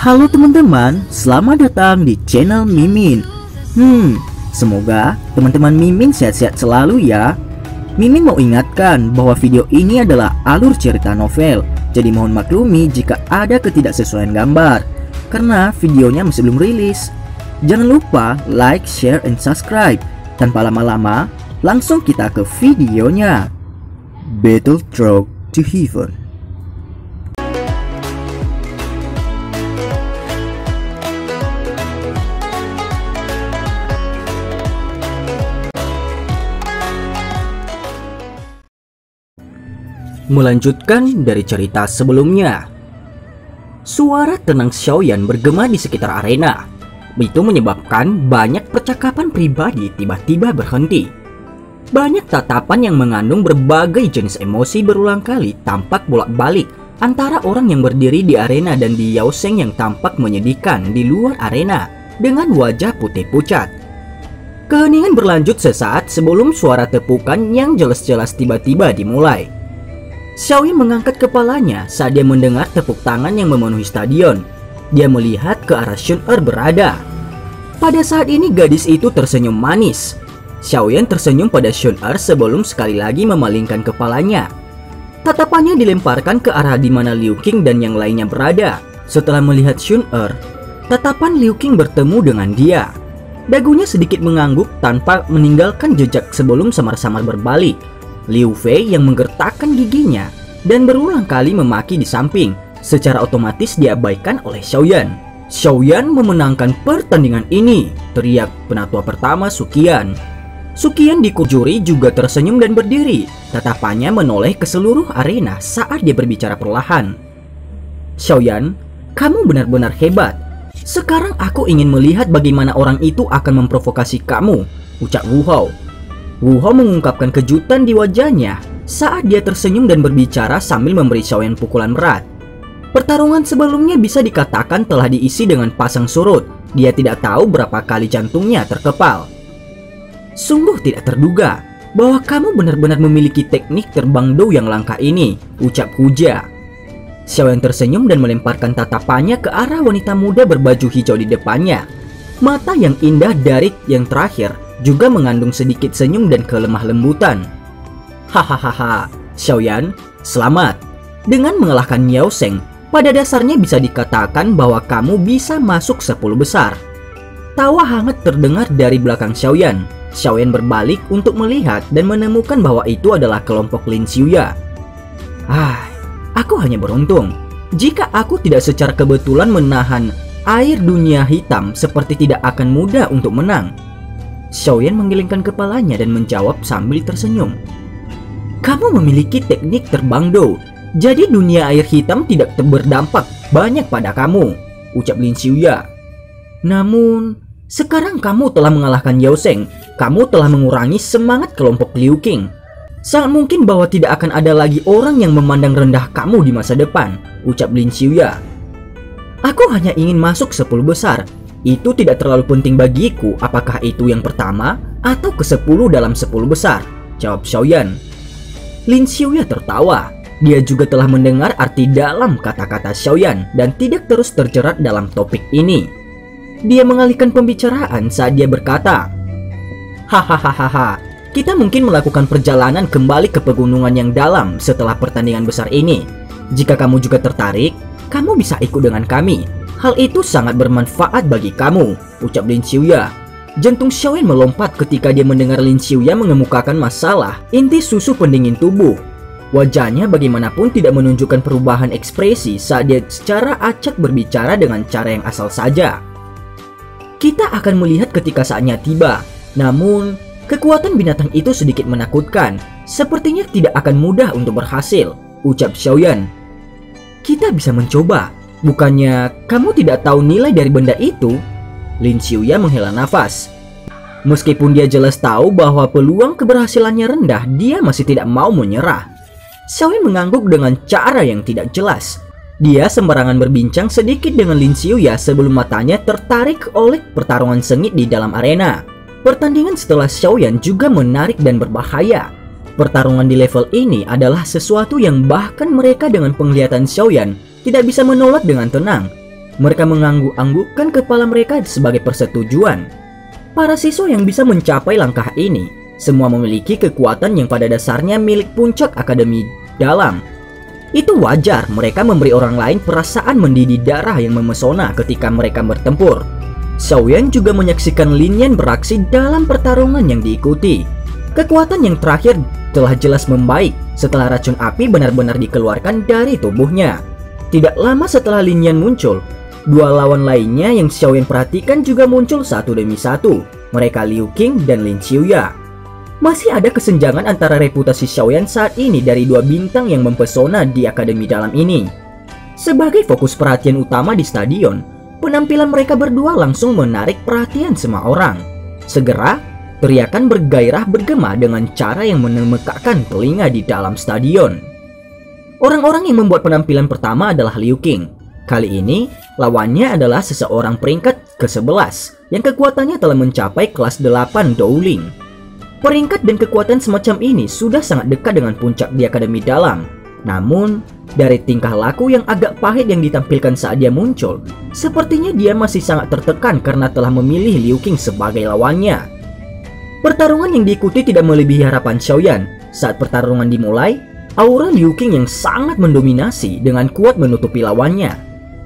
Halo teman-teman, selamat datang di channel Mimin. Semoga teman-teman Mimin sehat-sehat selalu ya. Mimin mau ingatkan bahwa video ini adalah alur cerita novel, jadi mohon maklumi jika ada ketidaksesuaian gambar, karena videonya masih belum rilis. Jangan lupa like, share, and subscribe. Tanpa lama-lama, langsung kita ke videonya. Battle Road to Heaven. Melanjutkan dari cerita sebelumnya, suara tenang Xiaoyan bergema di sekitar arena. Itu menyebabkan banyak percakapan pribadi tiba-tiba berhenti. Banyak tatapan yang mengandung berbagai jenis emosi berulang kali tampak bolak-balik antara orang yang berdiri di arena dan di Yao Sheng yang tampak menyedihkan di luar arena dengan wajah putih pucat. Keheningan berlanjut sesaat sebelum suara tepukan yang jelas-jelas tiba-tiba dimulai. Xiaoyan mengangkat kepalanya saat dia mendengar tepuk tangan yang memenuhi stadion. Dia melihat ke arah Shun-Er berada. Pada saat ini gadis itu tersenyum manis. Xiaoyan tersenyum pada Shun-Er sebelum sekali lagi memalingkan kepalanya. Tatapannya dilemparkan ke arah di mana Liu Qing dan yang lainnya berada. Setelah melihat Shun-Er, tatapan Liu Qing bertemu dengan dia. Dagunya sedikit mengangguk tanpa meninggalkan jejak sebelum samar-samar berbalik. Liu Fei yang menggertakkan giginya dan berulang kali memaki di samping secara otomatis diabaikan oleh Xiaoyan. Xiaoyan memenangkan pertandingan ini, teriak penatua pertama Suqian. Suqian di juri juga tersenyum dan berdiri. Tatapannya menoleh ke seluruh arena saat dia berbicara perlahan. Xiaoyan, kamu benar-benar hebat. Sekarang aku ingin melihat bagaimana orang itu akan memprovokasi kamu, ucap Wu Hao. Wu Hao mengungkapkan kejutan di wajahnya saat dia tersenyum dan berbicara sambil memberi Xiaoyan pukulan berat. Pertarungan sebelumnya bisa dikatakan telah diisi dengan pasang surut. Dia tidak tahu berapa kali jantungnya terkepal. Sungguh tidak terduga bahwa kamu benar-benar memiliki teknik terbang do yang langka ini, ucap Huja. Xiaoyan tersenyum dan melemparkan tatapannya ke arah wanita muda berbaju hijau di depannya. Mata yang indah dari yang terakhir juga mengandung sedikit senyum dan kelemah lembutan. Hahaha, Xiaoyan, selamat. Dengan mengalahkan Yao Sheng, pada dasarnya bisa dikatakan bahwa kamu bisa masuk 10 besar. Tawa hangat terdengar dari belakang Xiaoyan. Xiaoyan berbalik untuk melihat dan menemukan bahwa itu adalah kelompok Lin Xiuya. Aku hanya beruntung. Jika aku tidak secara kebetulan menahan air dunia hitam, seperti tidak akan mudah untuk menang. Xiaoyan menggelengkan kepalanya dan menjawab sambil tersenyum. Kamu memiliki teknik terbang do, jadi dunia air hitam tidak berdampak banyak pada kamu, ucap Lin Xiuya. Namun, sekarang kamu telah mengalahkan Yao Sheng, kamu telah mengurangi semangat kelompok Liu Qing. Sangat mungkin bahwa tidak akan ada lagi orang yang memandang rendah kamu di masa depan, ucap Lin Xiuya. Aku hanya ingin masuk 10 besar. Itu tidak terlalu penting bagiku apakah itu yang pertama atau ke-10 dalam 10 besar, jawab Xiaoyan. Lin Xiuya tertawa. Dia juga telah mendengar arti dalam kata-kata Xiaoyan dan tidak terus terjerat dalam topik ini. Dia mengalihkan pembicaraan saat dia berkata, hahaha, kita mungkin melakukan perjalanan kembali ke pegunungan yang dalam setelah pertandingan besar ini. Jika kamu juga tertarik, kamu bisa ikut dengan kami. Hal itu sangat bermanfaat bagi kamu, ucap Lin Xiuya. Jantung Xiaoyan melompat ketika dia mendengar Lin Xiuya mengemukakan masalah inti susu pendingin tubuh. Wajahnya bagaimanapun tidak menunjukkan perubahan ekspresi saat dia secara acak berbicara dengan cara yang asal saja. Kita akan melihat ketika saatnya tiba. Namun, kekuatan binatang itu sedikit menakutkan. Sepertinya tidak akan mudah untuk berhasil, ucap Xiaoyan. Kita bisa mencoba. Bukannya kamu tidak tahu nilai dari benda itu? Lin Xiuya menghela nafas. Meskipun dia jelas tahu bahwa peluang keberhasilannya rendah, dia masih tidak mau menyerah. Xiaoyan mengangguk dengan cara yang tidak jelas. Dia sembarangan berbincang sedikit dengan Lin Xiuya sebelum matanya tertarik oleh pertarungan sengit di dalam arena. Pertandingan setelah Xiaoyan juga menarik dan berbahaya. Pertarungan di level ini adalah sesuatu yang bahkan mereka dengan penglihatan Xiaoyan tidak bisa menolak dengan tenang. Mereka mengangguk-anggukkan kepala mereka sebagai persetujuan. Para siswa yang bisa mencapai langkah ini semua memiliki kekuatan yang pada dasarnya milik puncak Akademi Dalam. Itu wajar mereka memberi orang lain perasaan mendidih darah yang memesona ketika mereka bertempur. Xiaoyan juga menyaksikan Lin Yan beraksi dalam pertarungan yang diikuti. Kekuatan yang terakhir telah jelas membaik setelah racun api benar-benar dikeluarkan dari tubuhnya. Tidak lama setelah Lin Yan muncul, dua lawan lainnya yang Xiaoyan perhatikan juga muncul satu demi satu. Mereka Liu Qing dan Lin Xiuya. Masih ada kesenjangan antara reputasi Xiaoyan saat ini dari dua bintang yang mempesona di Akademi Dalam ini. Sebagai fokus perhatian utama di stadion, penampilan mereka berdua langsung menarik perhatian semua orang. Segera, teriakan bergairah bergema dengan cara yang mengemekakkan telinga di dalam stadion. Orang-orang yang membuat penampilan pertama adalah Liu Qing. Kali ini, lawannya adalah seseorang peringkat ke-11 yang kekuatannya telah mencapai kelas 8 Dowling. Peringkat dan kekuatan semacam ini sudah sangat dekat dengan puncak di Akademi Dalam. Namun, dari tingkah laku yang agak pahit yang ditampilkan saat dia muncul, sepertinya dia masih sangat tertekan karena telah memilih Liu Qing sebagai lawannya. Pertarungan yang diikuti tidak melebihi harapan Xiaoyan. Saat pertarungan dimulai, aura Liu Qing yang sangat mendominasi dengan kuat menutupi lawannya.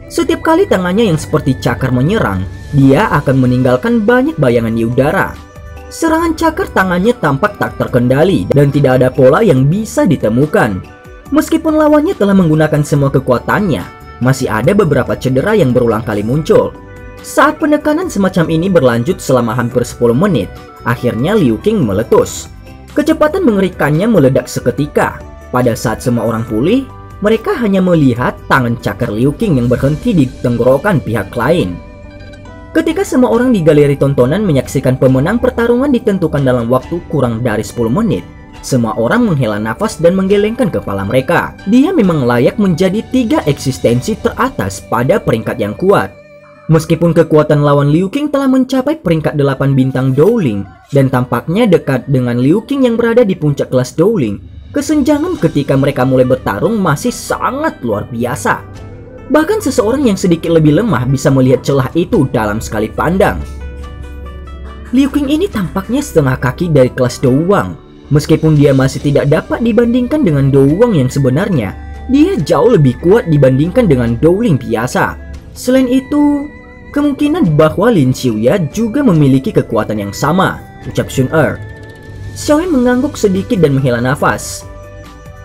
Setiap kali tangannya yang seperti cakar menyerang, dia akan meninggalkan banyak bayangan di udara. Serangan cakar tangannya tampak tak terkendali dan tidak ada pola yang bisa ditemukan. Meskipun lawannya telah menggunakan semua kekuatannya, masih ada beberapa cedera yang berulang kali muncul. Saat penekanan semacam ini berlanjut selama hampir 10 menit, akhirnya Liu Qing meletus. Kecepatan mengerikannya meledak seketika. Pada saat semua orang pulih, mereka hanya melihat tangan cakar Liu Qing yang berhenti di tenggorokan pihak lain. Ketika semua orang di galeri tontonan menyaksikan pemenang pertarungan ditentukan dalam waktu kurang dari 10 menit, semua orang menghela nafas dan menggelengkan kepala mereka. Dia memang layak menjadi 3 eksistensi teratas pada peringkat yang kuat. Meskipun kekuatan lawan Liu Qing telah mencapai peringkat 8 bintang Dowling dan tampaknya dekat dengan Liu Qing yang berada di puncak kelas Dowling, kesenjangan ketika mereka mulai bertarung masih sangat luar biasa. Bahkan seseorang yang sedikit lebih lemah bisa melihat celah itu dalam sekali pandang. Liu Qing ini tampaknya setengah kaki dari kelas Douwang. Meskipun dia masih tidak dapat dibandingkan dengan Douwang yang sebenarnya, dia jauh lebih kuat dibandingkan dengan Dowling biasa. Selain itu, kemungkinan bahwa Lin Xiuya juga memiliki kekuatan yang sama, ucap Xun Er. Xiaoyan mengangguk sedikit dan menghela nafas.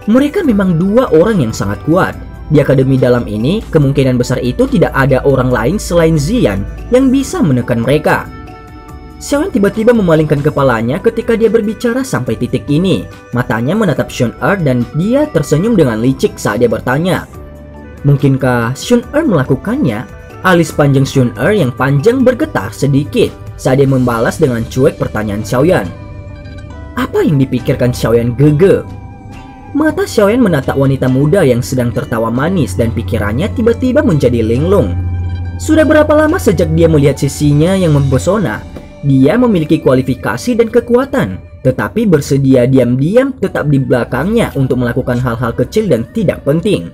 Mereka memang dua orang yang sangat kuat. Di Akademi Dalam ini, kemungkinan besar itu tidak ada orang lain selain Ziyan yang bisa menekan mereka. Xiaoyan tiba-tiba memalingkan kepalanya ketika dia berbicara sampai titik ini. Matanya menatap Xun Er dan dia tersenyum dengan licik saat dia bertanya. Mungkinkah Xun Er melakukannya? Alis panjang Xun Er yang panjang bergetar sedikit saat dia membalas dengan cuek pertanyaan Xiaoyan. Apa yang dipikirkan Xiaoyan gege? Mata Xiaoyan menatap wanita muda yang sedang tertawa manis dan pikirannya tiba-tiba menjadi linglung. Sudah berapa lama sejak dia melihat sisinya yang mempesona? Dia memiliki kualifikasi dan kekuatan, tetapi bersedia diam-diam tetap di belakangnya untuk melakukan hal-hal kecil dan tidak penting.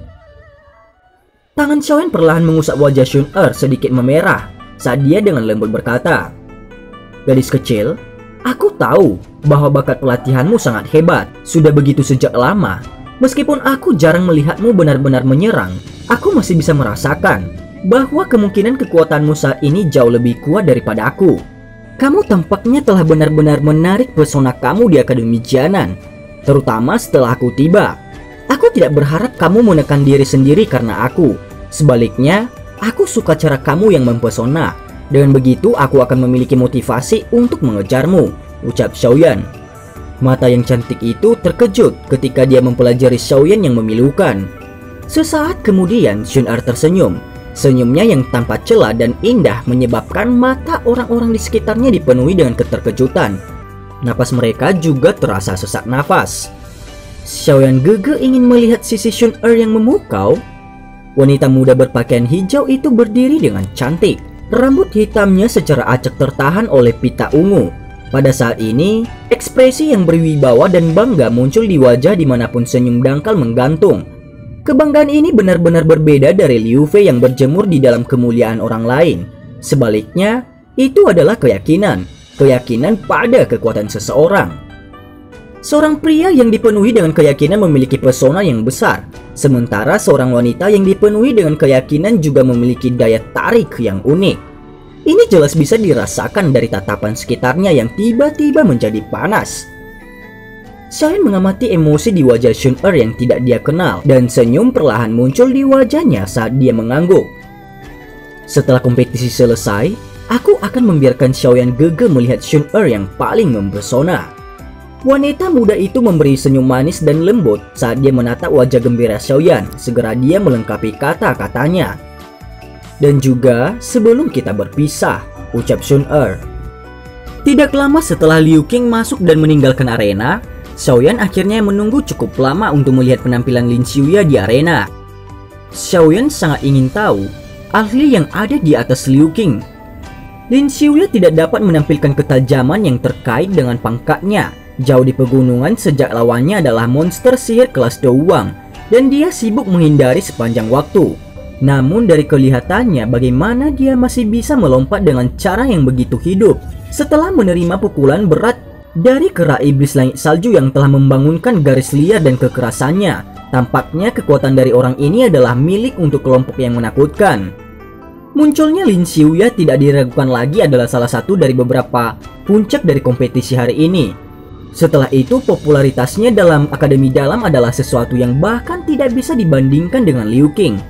Tangan Xiaoyan perlahan mengusap wajah Xun Er sedikit memerah saat dia dengan lembut berkata, "Gadis kecil, aku tahu bahwa bakat pelatihanmu sangat hebat, sudah begitu sejak lama. Meskipun aku jarang melihatmu benar-benar menyerang, aku masih bisa merasakan bahwa kemungkinan kekuatanmu saat ini jauh lebih kuat daripada aku. Kamu tampaknya telah benar-benar menarik pesona kamu di Akademi Jianan, terutama setelah aku tiba. Aku tidak berharap kamu menekan diri sendiri karena aku. Sebaliknya, aku suka cara kamu yang mempesona. Dengan begitu, aku akan memiliki motivasi untuk mengejarmu," ucap Xiaoyan. Mata yang cantik itu terkejut ketika dia mempelajari Xiaoyan yang memilukan. Sesaat kemudian, Xun Er tersenyum. Senyumnya yang tanpa celah dan indah menyebabkan mata orang-orang di sekitarnya dipenuhi dengan keterkejutan. Napas mereka juga terasa sesak nafas. Xiaoyan gege ingin melihat sisi Xun Er yang memukau. Wanita muda berpakaian hijau itu berdiri dengan cantik. Rambut hitamnya secara acak tertahan oleh pita ungu. Pada saat ini, ekspresi yang berwibawa dan bangga muncul di wajah dimanapun senyum dangkal menggantung. Kebanggaan ini benar-benar berbeda dari Liu Fei yang berjemur di dalam kemuliaan orang lain. Sebaliknya, itu adalah keyakinan pada kekuatan seseorang. Seorang pria yang dipenuhi dengan keyakinan memiliki pesona yang besar, sementara seorang wanita yang dipenuhi dengan keyakinan juga memiliki daya tarik yang unik. Ini jelas bisa dirasakan dari tatapan sekitarnya yang tiba-tiba menjadi panas. Xiaoyan mengamati emosi di wajah Xun Er yang tidak dia kenal, dan senyum perlahan muncul di wajahnya saat dia mengangguk. Setelah kompetisi selesai, aku akan membiarkan Xiaoyan Gege melihat Xun Er yang paling mempesona. Wanita muda itu memberi senyum manis dan lembut saat dia menatap wajah gembira Xiaoyan. Segera dia melengkapi kata-katanya. Dan juga sebelum kita berpisah, ucap Xun Er. Tidak lama setelah Liu Qing masuk dan meninggalkan arena, Xiaoyan akhirnya menunggu cukup lama untuk melihat penampilan Lin Xiuya di arena. Xiaoyan sangat ingin tahu ahli yang ada di atas Liu Qing. Lin Xiuya tidak dapat menampilkan ketajaman yang terkait dengan pangkatnya jauh di pegunungan sejak lawannya adalah monster sihir kelas Douwang, dan dia sibuk menghindari sepanjang waktu. Namun dari kelihatannya bagaimana dia masih bisa melompat dengan cara yang begitu hidup setelah menerima pukulan berat dari kera iblis langit salju yang telah membangunkan garis liar dan kekerasannya. Tampaknya kekuatan dari orang ini adalah milik untuk kelompok yang menakutkan. Munculnya Lin Xiuya tidak diragukan lagi adalah salah satu dari beberapa puncak dari kompetisi hari ini. Setelah itu popularitasnya dalam Akademi Dalam adalah sesuatu yang bahkan tidak bisa dibandingkan dengan Liu Qing.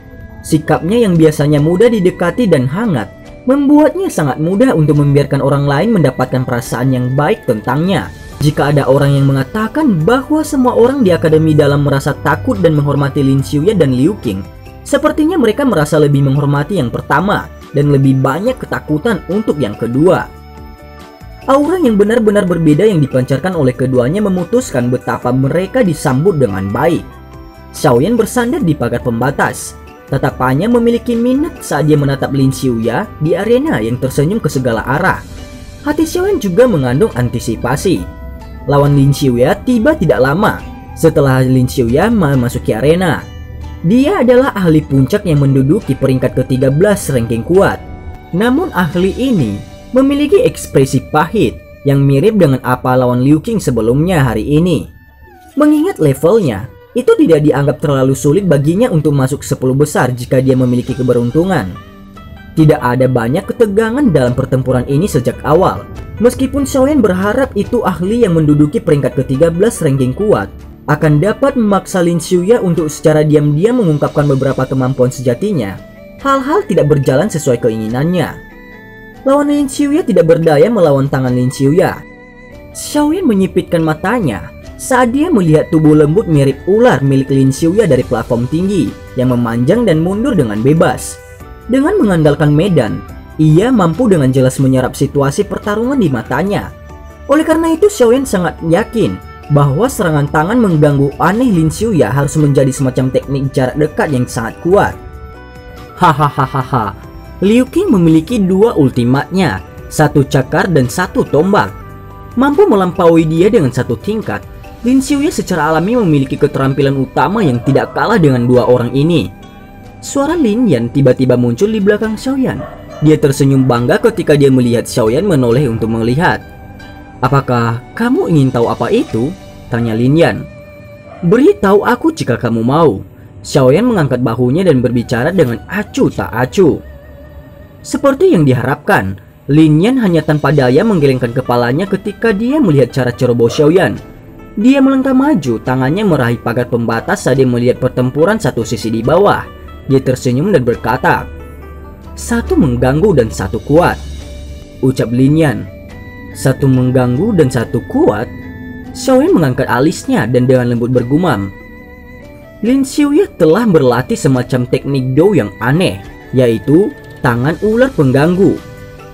Sikapnya yang biasanya mudah didekati dan hangat membuatnya sangat mudah untuk membiarkan orang lain mendapatkan perasaan yang baik tentangnya. Jika ada orang yang mengatakan bahwa semua orang di Akademi Dalam merasa takut dan menghormati Lin Xiuya dan Liu Qing, sepertinya mereka merasa lebih menghormati yang pertama dan lebih banyak ketakutan untuk yang kedua. Aura yang benar-benar berbeda yang dipancarkan oleh keduanya memutuskan betapa mereka disambut dengan baik. Xiaoyan bersandar di pagar pembatas. Tatapannya memiliki minat saat dia menatap Lin Xiuya di arena yang tersenyum ke segala arah. Hati Xiaoyan juga mengandung antisipasi. Lawan Lin Xiuya tiba tidak lama setelah Lin Xiuya memasuki arena. Dia adalah ahli puncak yang menduduki peringkat ke-13 ranking kuat. Namun ahli ini memiliki ekspresi pahit yang mirip dengan apa lawan Liu Qing sebelumnya hari ini. Mengingat levelnya, itu tidak dianggap terlalu sulit baginya untuk masuk 10 besar jika dia memiliki keberuntungan. Tidak ada banyak ketegangan dalam pertempuran ini sejak awal. Meskipun Xiaoyan berharap itu ahli yang menduduki peringkat ke-13 ranking kuat akan dapat memaksa Lin Xiuya untuk secara diam-diam mengungkapkan beberapa kemampuan sejatinya, hal-hal tidak berjalan sesuai keinginannya. Lawan Lin Xiuya tidak berdaya melawan tangan Lin Xiuya. Xiaoyan menyipitkan matanya saat dia melihat tubuh lembut mirip ular milik Lin Xiuya dari platform tinggi yang memanjang dan mundur dengan bebas. Dengan mengandalkan medan, ia mampu dengan jelas menyerap situasi pertarungan di matanya. Oleh karena itu Xiaoyan sangat yakin bahwa serangan tangan mengganggu aneh Lin Xiuya harus menjadi semacam teknik jarak dekat yang sangat kuat. Hahaha, Liu Qing memiliki dua ultimatnya, satu cakar dan satu tombak. Mampu melampaui dia dengan satu tingkat. Lin Xiuya secara alami memiliki keterampilan utama yang tidak kalah dengan dua orang ini. Suara Lin Yan tiba-tiba muncul di belakang Xiaoyan. Dia tersenyum bangga ketika dia melihat Xiaoyan menoleh untuk melihat. "Apakah kamu ingin tahu apa itu?" tanya Lin Yan. "Beritahu aku jika kamu mau." Xiaoyan mengangkat bahunya dan berbicara dengan acuh tak acuh. Seperti yang diharapkan, Lin Yan hanya tanpa daya menggelengkan kepalanya ketika dia melihat cara ceroboh Xiaoyan. Dia melangkah maju, tangannya meraih pagar pembatas saat dia melihat pertempuran satu sisi di bawah. Dia tersenyum dan berkata, "Satu mengganggu dan satu kuat," ucap Lin Yan. "Satu mengganggu dan satu kuat?" Xiaoyan mengangkat alisnya dan dengan lembut bergumam. Lin Xiuya telah berlatih semacam teknik Dou yang aneh, yaitu tangan ular pengganggu.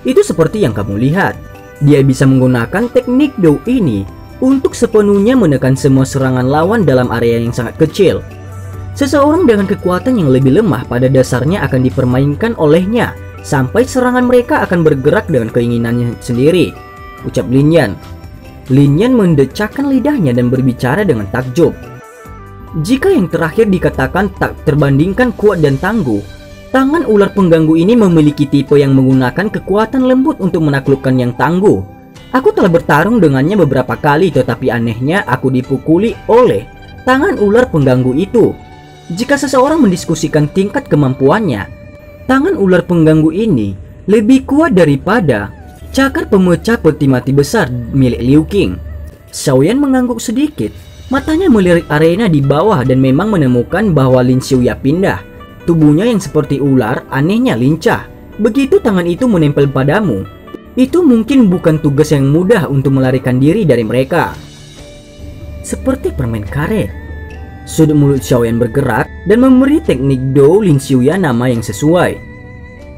Itu seperti yang kamu lihat. Dia bisa menggunakan teknik Dou ini untuk sepenuhnya menekan semua serangan lawan dalam area yang sangat kecil. Seseorang dengan kekuatan yang lebih lemah pada dasarnya akan dipermainkan olehnya sampai serangan mereka akan bergerak dengan keinginannya sendiri, ucap Lin Yan. Lin Yan mendecakkan lidahnya dan berbicara dengan takjub. Jika yang terakhir dikatakan tak terbandingkan kuat dan tangguh, tangan ular pengganggu ini memiliki tipe yang menggunakan kekuatan lembut untuk menaklukkan yang tangguh. Aku telah bertarung dengannya beberapa kali, tetapi anehnya aku dipukuli oleh tangan ular pengganggu itu. Jika seseorang mendiskusikan tingkat kemampuannya, tangan ular pengganggu ini lebih kuat daripada cakar pemecah peti mati besar milik Liu Qing. Xiaoyan mengangguk sedikit. Matanya melirik arena di bawah dan memang menemukan bahwa Lin Xiuya pindah. Tubuhnya yang seperti ular anehnya lincah. Begitu tangan itu menempel padamu, itu mungkin bukan tugas yang mudah untuk melarikan diri dari mereka. Seperti permen karet. Sudut mulut Xiaoyan bergerak dan memberi teknik Dou Lin Xiuya nama yang sesuai.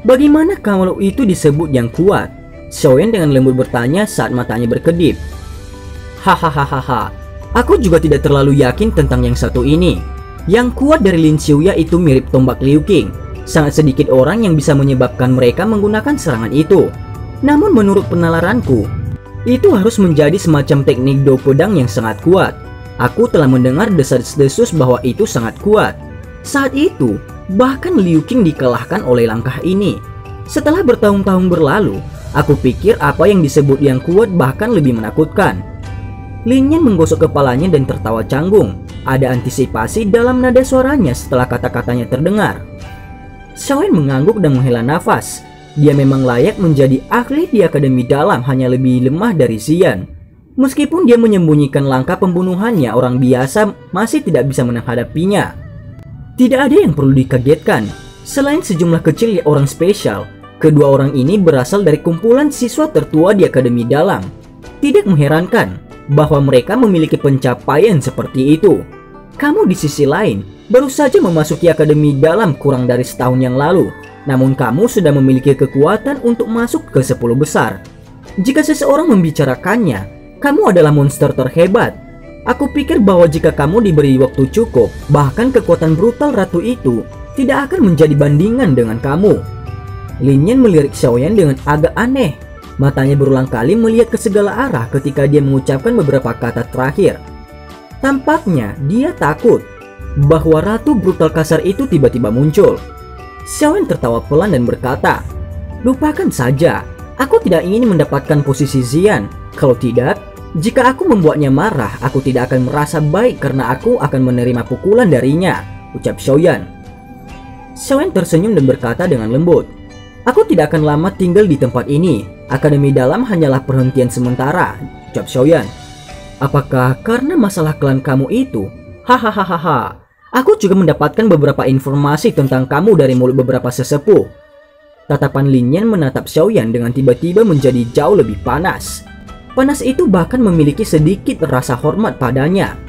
Bagaimana kalau itu disebut yang kuat? Xiaoyan dengan lembut bertanya saat matanya berkedip. Hahaha. Aku juga tidak terlalu yakin tentang yang satu ini. Yang kuat dari Lin Xiuya itu mirip tombak Liu Qing. Sangat sedikit orang yang bisa menyebabkan mereka menggunakan serangan itu. Namun menurut penalaranku, itu harus menjadi semacam teknik Dou pedang yang sangat kuat. Aku telah mendengar desas-desus bahwa itu sangat kuat. Saat itu, bahkan Liu Qing dikalahkan oleh langkah ini. Setelah bertahun-tahun berlalu, aku pikir apa yang disebut yang kuat bahkan lebih menakutkan. Lin Yan menggosok kepalanya dan tertawa canggung. Ada antisipasi dalam nada suaranya setelah kata-katanya terdengar. Xiaoyan mengangguk dan menghela nafas. Dia memang layak menjadi ahli di Akademi Dalam, hanya lebih lemah dari Xian. Meskipun dia menyembunyikan langkah pembunuhannya, orang biasa masih tidak bisa menghadapinya. Tidak ada yang perlu dikagetkan. Selain sejumlah kecil orang spesial, kedua orang ini berasal dari kumpulan siswa tertua di Akademi Dalam. Tidak mengherankan bahwa mereka memiliki pencapaian seperti itu. Kamu di sisi lain baru saja memasuki Akademi Dalam kurang dari setahun yang lalu, namun kamu sudah memiliki kekuatan untuk masuk ke 10 besar. Jika seseorang membicarakannya, kamu adalah monster terhebat. Aku pikir bahwa jika kamu diberi waktu cukup, bahkan kekuatan brutal ratu itu tidak akan menjadi bandingan dengan kamu. Lin Yan melirik Xiaoyan dengan agak aneh. Matanya berulang kali melihat ke segala arah ketika dia mengucapkan beberapa kata terakhir. Tampaknya dia takut bahwa ratu brutal kasar itu tiba-tiba muncul. Xiaoyan tertawa pelan dan berkata, "Lupakan saja, aku tidak ingin mendapatkan posisi Xian. Kalau tidak, jika aku membuatnya marah, aku tidak akan merasa baik karena aku akan menerima pukulan darinya," ucap Xiaoyan. Xiaoyan tersenyum dan berkata dengan lembut, "Aku tidak akan lama tinggal di tempat ini. Akademi Dalam hanyalah perhentian sementara," ucap Xiaoyan. "Apakah karena masalah klan kamu itu?" "Hahaha. Aku juga mendapatkan beberapa informasi tentang kamu dari mulut beberapa sesepuh." Tatapan Lin Yan menatap Xiaoyan dengan tiba-tiba menjadi jauh lebih panas. Panas itu bahkan memiliki sedikit rasa hormat padanya.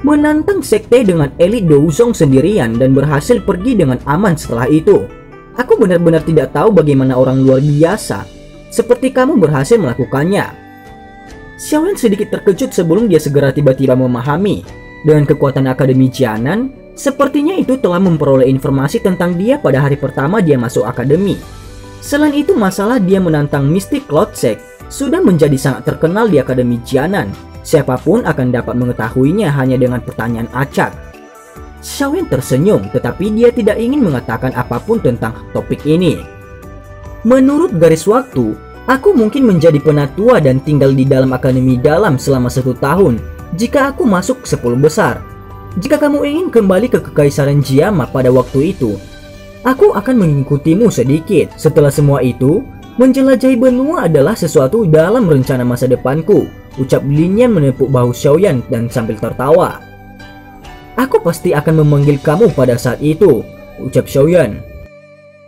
Menantang sekte dengan elit Douzong sendirian dan berhasil pergi dengan aman setelah itu. Aku benar-benar tidak tahu bagaimana orang luar biasa seperti kamu berhasil melakukannya. Xiaoyan sedikit terkejut sebelum dia segera tiba-tiba memahami. Dengan kekuatan Akademi Jianan, sepertinya itu telah memperoleh informasi tentang dia pada hari pertama dia masuk akademi. Selain itu, masalah dia menantang Mystic Cloud Sect sudah menjadi sangat terkenal di Akademi Jianan. Siapapun akan dapat mengetahuinya hanya dengan pertanyaan acak. Xiaoyan tersenyum, tetapi dia tidak ingin mengatakan apapun tentang topik ini. "Menurut garis waktu, aku mungkin menjadi penatua dan tinggal di dalam Akademi Dalam selama 1 tahun jika aku masuk 10 besar. Jika kamu ingin kembali ke Kekaisaran Jiama pada waktu itu, aku akan mengikutimu sedikit. Setelah semua itu, menjelajahi benua adalah sesuatu dalam rencana masa depanku," ucap Lin Yan menepuk bahu Xiaoyan dan sambil tertawa. "Aku pasti akan memanggil kamu pada saat itu," ucap Xiaoyan.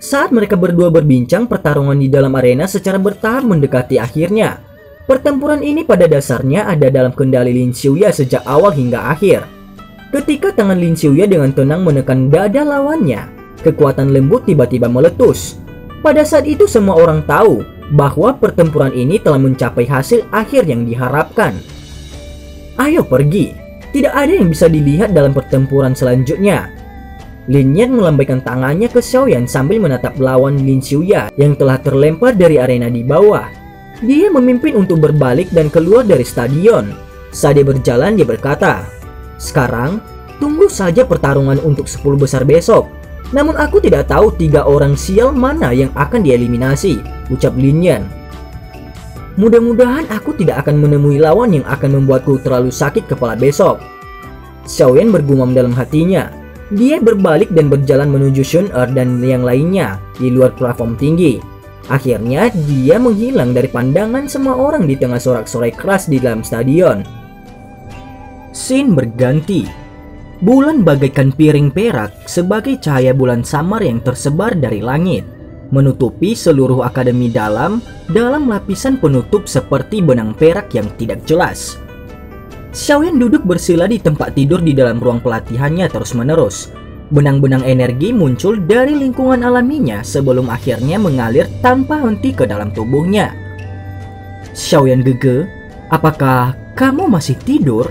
Saat mereka berdua berbincang, pertarungan di dalam arena secara bertahap mendekati akhirnya. Pertempuran ini pada dasarnya ada dalam kendali Lin Xiuya sejak awal hingga akhir. Ketika tangan Lin Xiuya dengan tenang menekan dada lawannya, kekuatan lembut tiba-tiba meletus. Pada saat itu semua orang tahu bahwa pertempuran ini telah mencapai hasil akhir yang diharapkan. "Ayo pergi, tidak ada yang bisa dilihat dalam pertempuran selanjutnya." Lin Yan melambaikan tangannya ke Xiaoyan sambil menatap lawan Lin Xiuya yang telah terlempar dari arena di bawah. Dia memimpin untuk berbalik dan keluar dari stadion. Saat dia berjalan, dia berkata, "Sekarang, Tunggu saja pertarungan untuk 10 besar besok. Namun aku tidak tahu 3 orang sial mana yang akan dieliminasi, ucap Lin Yan. Mudah-mudahan aku tidak akan menemui lawan yang akan membuatku terlalu sakit kepala besok. Xiaoyan bergumam dalam hatinya. Dia berbalik dan berjalan menuju Shun-Er dan yang lainnya di luar platform tinggi. Akhirnya dia menghilang dari pandangan semua orang di tengah sorak-sorai keras di dalam stadion. Scene berganti. Bulan bagaikan piring perak sebagai cahaya bulan samar yang tersebar dari langit, menutupi seluruh akademi dalam lapisan penutup seperti benang perak yang tidak jelas. Xiaoyan duduk bersila di tempat tidur di dalam ruang pelatihannya terus-menerus. Benang-benang energi muncul dari lingkungan alaminya sebelum akhirnya mengalir tanpa henti ke dalam tubuhnya. Xiaoyan gege, apakah kamu masih tidur?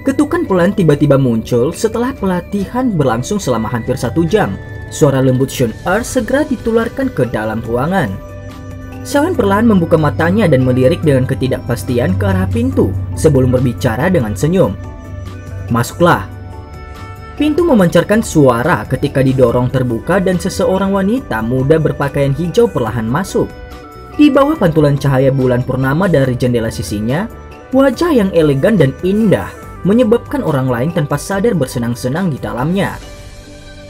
Ketukan pelan tiba-tiba muncul setelah pelatihan berlangsung selama hampir 1 jam. Suara lembut Shun-Er segera ditularkan ke dalam ruangan. Xiaoyan perlahan membuka matanya dan melirik dengan ketidakpastian ke arah pintu sebelum berbicara dengan senyum. Masuklah. Pintu memancarkan suara ketika didorong terbuka dan seseorang wanita muda berpakaian hijau perlahan masuk. Di bawah pantulan cahaya bulan purnama dari jendela sisinya, wajah yang elegan dan indah menyebabkan orang lain tanpa sadar bersenang-senang di dalamnya.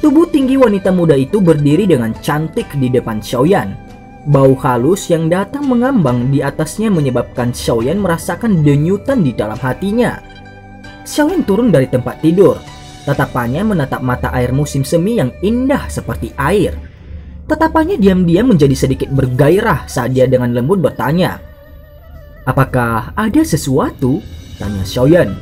Tubuh tinggi wanita muda itu berdiri dengan cantik di depan Xiaoyan. Bau halus yang datang mengambang di atasnya menyebabkan Xiaoyan merasakan denyutan di dalam hatinya. Xiaoyan turun dari tempat tidur. Tatapannya menatap mata air musim semi yang indah seperti air. Tatapannya diam-diam menjadi sedikit bergairah saat dia dengan lembut bertanya. "Apakah ada sesuatu?" tanya Xiaoyan.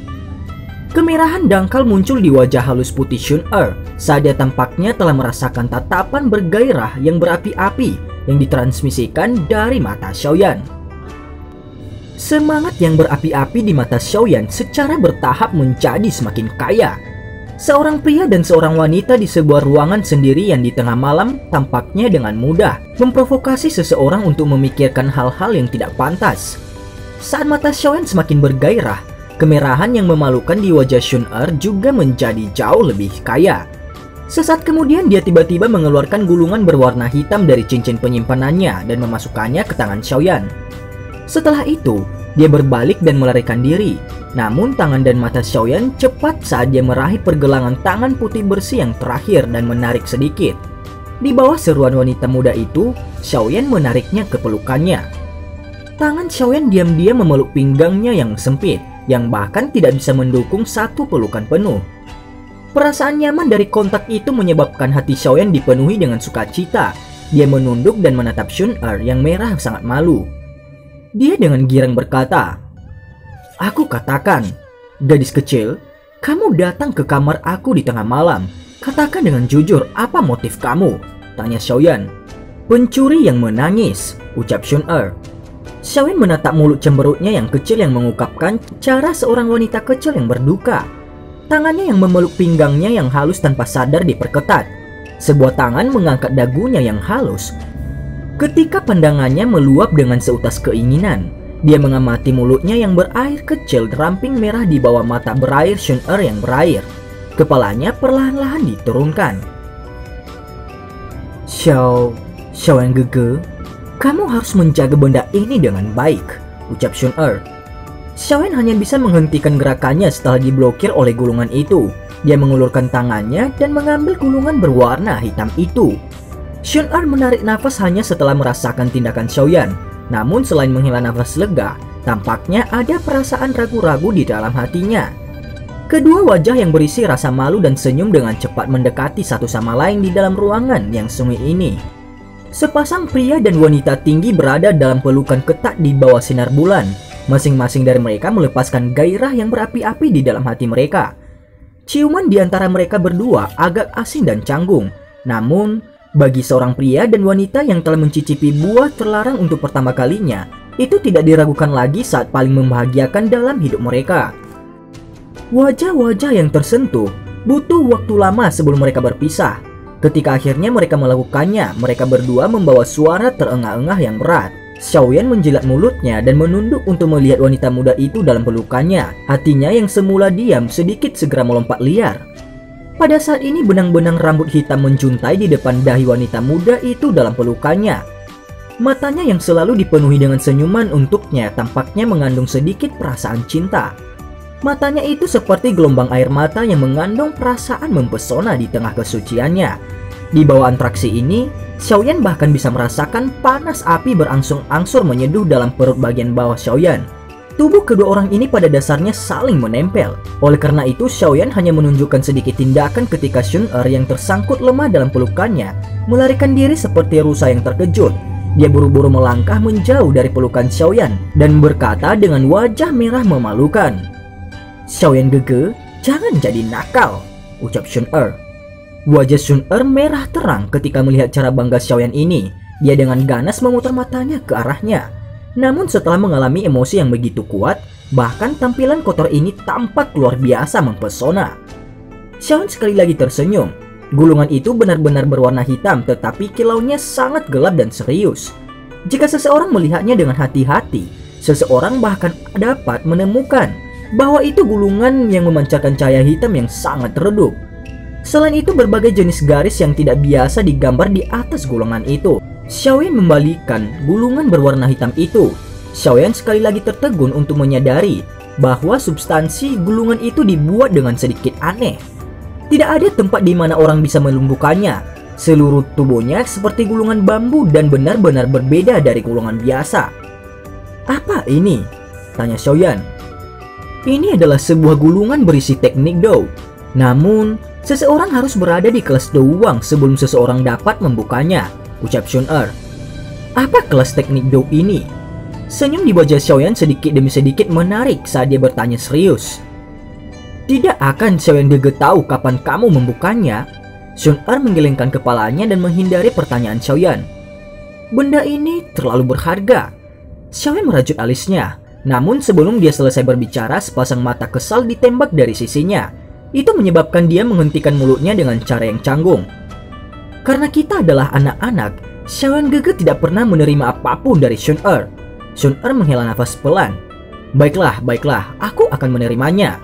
Kemerahan dangkal muncul di wajah halus putih Shun-Er saat dia tampaknya telah merasakan tatapan bergairah yang berapi-api yang ditransmisikan dari mata Xiaoyan. Semangat yang berapi-api di mata Xiaoyan secara bertahap menjadi semakin kaya. Seorang pria dan seorang wanita di sebuah ruangan sendirian di tengah malam tampaknya dengan mudah memprovokasi seseorang untuk memikirkan hal-hal yang tidak pantas. Saat mata Xiaoyan semakin bergairah, kemerahan yang memalukan di wajah Shun-Er juga menjadi jauh lebih kaya. Sesaat kemudian dia tiba-tiba mengeluarkan gulungan berwarna hitam dari cincin penyimpanannya dan memasukkannya ke tangan Xiaoyan. Setelah itu, dia berbalik dan melarikan diri. Namun tangan dan mata Xiaoyan cepat saat dia meraih pergelangan tangan putih bersih yang terakhir dan menarik sedikit. Di bawah seruan wanita muda itu, Xiaoyan menariknya ke pelukannya. Tangan Xiaoyan diam-diam memeluk pinggangnya yang sempit, yang bahkan tidak bisa mendukung satu pelukan penuh. Perasaan nyaman dari kontak itu menyebabkan hati Xiaoyan dipenuhi dengan sukacita. Dia menunduk dan menatap Shun-Er yang merah sangat malu. Dia dengan girang berkata, "Aku katakan, gadis kecil, kamu datang ke kamar aku di tengah malam. Katakan dengan jujur apa motif kamu?" tanya Xiaoyan. "Pencuri yang menangis," ucap Shun-Er. Xiaoyan menatap mulut cemberutnya yang kecil yang mengungkapkan cara seorang wanita kecil yang berduka. Tangannya yang memeluk pinggangnya yang halus tanpa sadar diperketat. Sebuah tangan mengangkat dagunya yang halus. Ketika pandangannya meluap dengan seutas keinginan, dia mengamati mulutnya yang berair kecil ramping merah di bawah mata berair Shun-Er yang berair. Kepalanya perlahan-lahan diturunkan. Xiaoyan gege, kamu harus menjaga benda ini dengan baik, ucap Shun-Er. Xiaoyan hanya bisa menghentikan gerakannya setelah diblokir oleh gulungan itu. Dia mengulurkan tangannya dan mengambil gulungan berwarna hitam itu. Shun-Er menarik nafas hanya setelah merasakan tindakan Xiaoyan. Namun selain menghela nafas lega, tampaknya ada perasaan ragu-ragu di dalam hatinya. Kedua wajah yang berisi rasa malu dan senyum dengan cepat mendekati satu sama lain di dalam ruangan yang sunyi ini. Sepasang pria dan wanita tinggi berada dalam pelukan ketat di bawah sinar bulan. Masing-masing dari mereka melepaskan gairah yang berapi-api di dalam hati mereka. Ciuman di antara mereka berdua agak asing dan canggung. Namun, bagi seorang pria dan wanita yang telah mencicipi buah terlarang untuk pertama kalinya, itu tidak diragukan lagi saat paling membahagiakan dalam hidup mereka. Wajah-wajah yang tersentuh butuh waktu lama sebelum mereka berpisah. Ketika akhirnya mereka melakukannya, mereka berdua membawa suara terengah-engah yang berat. Xiaoyan menjilat mulutnya dan menunduk untuk melihat wanita muda itu dalam pelukannya. Hatinya yang semula diam sedikit segera melompat liar. Pada saat ini benang-benang rambut hitam menjuntai di depan dahi wanita muda itu dalam pelukannya. Matanya yang selalu dipenuhi dengan senyuman untuknya tampaknya mengandung sedikit perasaan cinta. Matanya itu seperti gelombang air mata yang mengandung perasaan mempesona di tengah kesuciannya. Di bawah atraksi ini, Xiaoyan bahkan bisa merasakan panas api berangsur-angsur menyeduh dalam perut bagian bawah Xiaoyan. Tubuh kedua orang ini pada dasarnya saling menempel. Oleh karena itu, Xiaoyan hanya menunjukkan sedikit tindakan ketika Xun-Er yang tersangkut lemah dalam pelukannya melarikan diri seperti rusa yang terkejut. Dia buru-buru melangkah menjauh dari pelukan Xiaoyan dan berkata dengan wajah merah memalukan, "Xiaoyan Gege, jangan jadi nakal," ucap Xun-Er. Wajah Xun-Er merah terang ketika melihat cara bangga Xiaoyan ini. Dia dengan ganas memutar matanya ke arahnya. Namun setelah mengalami emosi yang begitu kuat, bahkan tampilan kotor ini tampak luar biasa mempesona. Xiaoyan sekali lagi tersenyum. Gulungan itu benar-benar berwarna hitam tetapi kilaunya sangat gelap dan serius. Jika seseorang melihatnya dengan hati-hati, seseorang bahkan dapat menemukan bahwa itu gulungan yang memancarkan cahaya hitam yang sangat redup. Selain itu, berbagai jenis garis yang tidak biasa digambar di atas gulungan itu. Xiaoyan membalikkan gulungan berwarna hitam itu. Xiaoyan sekali lagi tertegun untuk menyadari bahwa substansi gulungan itu dibuat dengan sedikit aneh. Tidak ada tempat di mana orang bisa melumpuhkannya. Seluruh tubuhnya seperti gulungan bambu dan benar-benar berbeda dari gulungan biasa. "Apa ini?" tanya Xiaoyan. "Ini adalah sebuah gulungan berisi teknik Dou. Namun, seseorang harus berada di kelas Douwang sebelum seseorang dapat membukanya," ucap Xun-Er. "Apa kelas teknik Dou ini?" Senyum di wajah Xiaoyan sedikit demi sedikit menarik saat dia bertanya serius. "Tidak akan Xiaoyan Gege tahu kapan kamu membukanya?" Xun-Er menggelengkan kepalanya dan menghindari pertanyaan Xiaoyan. "Benda ini terlalu berharga." Xiaoyan merajut alisnya. Namun sebelum dia selesai berbicara, sepasang mata kesal ditembak dari sisinya. Itu menyebabkan dia menghentikan mulutnya dengan cara yang canggung. "Karena kita adalah anak-anak, Xiaoyan Gege tidak pernah menerima apapun dari Xun-Er." Xun-Er menghela nafas pelan. Baiklah, aku akan menerimanya."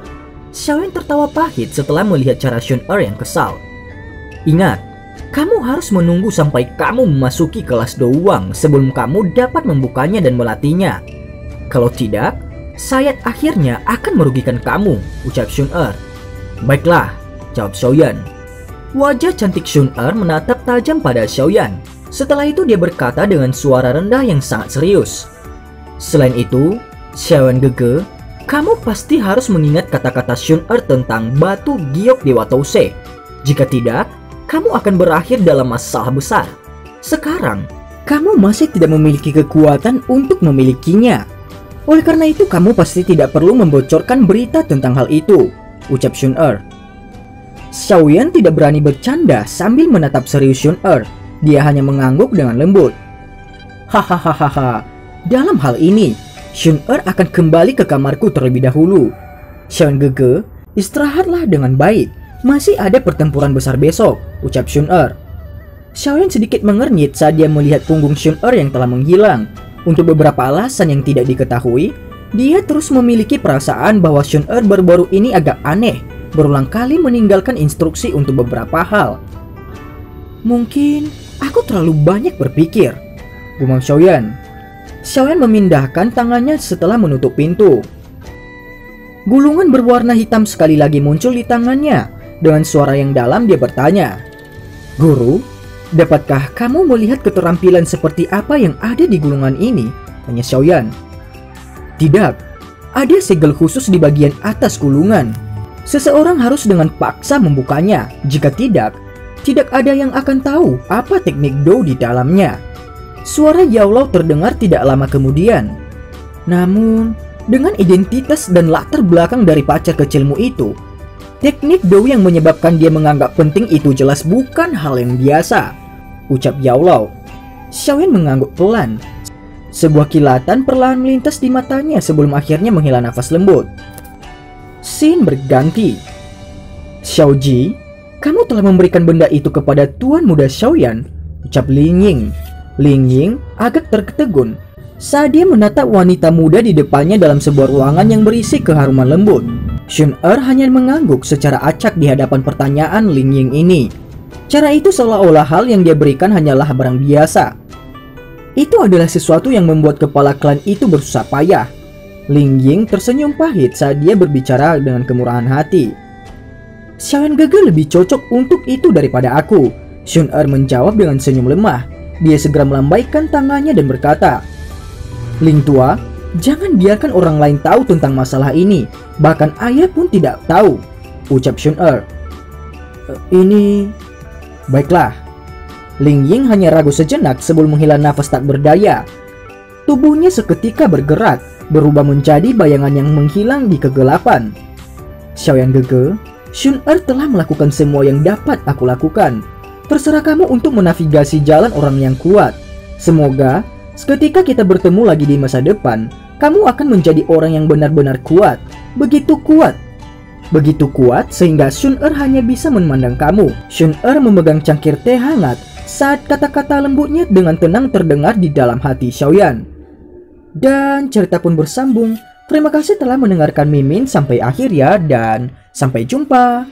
Xiaoyan tertawa pahit setelah melihat cara Xun-Er yang kesal. "Ingat, kamu harus menunggu sampai kamu memasuki kelas Douwang sebelum kamu dapat membukanya dan melatihnya. Kalau tidak, sayat akhirnya akan merugikan kamu," ucap Xun-Er. "Baiklah," jawab Xiaoyan. Wajah cantik Xun-Er menatap tajam pada Xiaoyan. Setelah itu dia berkata dengan suara rendah yang sangat serius, "Selain itu, Xiaoyan Gege, kamu pasti harus mengingat kata-kata Xun-Er tentang batu giok Dewa Touse. Jika tidak, kamu akan berakhir dalam masalah besar. Sekarang, kamu masih tidak memiliki kekuatan untuk memilikinya. Oleh karena itu, kamu pasti tidak perlu membocorkan berita tentang hal itu," ucap Xun-Er. Xiaoyan tidak berani bercanda sambil menatap serius Xun-Er. Dia hanya mengangguk dengan lembut. "Hahaha, dalam hal ini, Xun-Er akan kembali ke kamarku terlebih dahulu. Xiaoyan Gege, istirahatlah dengan baik. Masih ada pertempuran besar besok," ucap Xun-Er. Xiaoyan sedikit mengernyit saat dia melihat punggung Xun-Er yang telah menghilang. Untuk beberapa alasan yang tidak diketahui, dia terus memiliki perasaan bahwa Xun-Er baru-baru ini agak aneh, berulang kali meninggalkan instruksi untuk beberapa hal. "Mungkin aku terlalu banyak berpikir," gumam Xiaoyan. Xiaoyan memindahkan tangannya setelah menutup pintu. Gulungan berwarna hitam sekali lagi muncul di tangannya. Dengan suara yang dalam dia bertanya, "Guru, dapatkah kamu melihat keterampilan seperti apa yang ada di gulungan ini?" tanya Xiaoyan. "Tidak, ada segel khusus di bagian atas gulungan. Seseorang harus dengan paksa membukanya. Jika tidak ada yang akan tahu apa teknik Dou di dalamnya." Suara Yaolao terdengar tidak lama kemudian. Namun, dengan identitas dan latar belakang dari pacar kecilmu itu, teknik Dou yang menyebabkan dia menganggap penting itu jelas bukan hal yang biasa, ucap Yaolao. Xiaoyan mengangguk pelan. Sebuah kilatan perlahan melintas di matanya sebelum akhirnya menghela nafas lembut. Scene berganti. "Xiaoji, kamu telah memberikan benda itu kepada Tuan Muda Xiaoyan," ucap Ling Ying. Ling Ying agak tertegun saat dia menatap wanita muda di depannya dalam sebuah ruangan yang berisi keharuman lembut. Shun-Er hanya mengangguk secara acak di hadapan pertanyaan Ling Ying ini. Cara itu seolah-olah hal yang dia berikan hanyalah barang biasa. Itu adalah sesuatu yang membuat kepala klan itu bersusah payah. Ling Ying tersenyum pahit saat dia berbicara dengan kemurahan hati. Xiaoyan Gege lebih cocok untuk itu daripada aku. Shun-Er menjawab dengan senyum lemah. Dia segera melambaikan tangannya dan berkata, Ling tua, jangan biarkan orang lain tahu tentang masalah ini. Bahkan ayah pun tidak tahu, ucap Shun-Er. Ini... Baiklah. Ling Ying hanya ragu sejenak sebelum menghela nafas tak berdaya. Tubuhnya seketika bergerak, berubah menjadi bayangan yang menghilang di kegelapan. Xiaoyan Gege, Shun-Er telah melakukan semua yang dapat aku lakukan. Terserah kamu untuk menavigasi jalan orang yang kuat. Semoga seketika kita bertemu lagi di masa depan, kamu akan menjadi orang yang benar-benar kuat. Begitu kuat. Begitu kuat sehingga Shun-Er hanya bisa memandang kamu. Shun-Er memegang cangkir teh hangat saat kata-kata lembutnya dengan tenang terdengar di dalam hati Xiaoyan. Dan cerita pun bersambung. Terima kasih telah mendengarkan Mimin sampai akhir ya, dan sampai jumpa.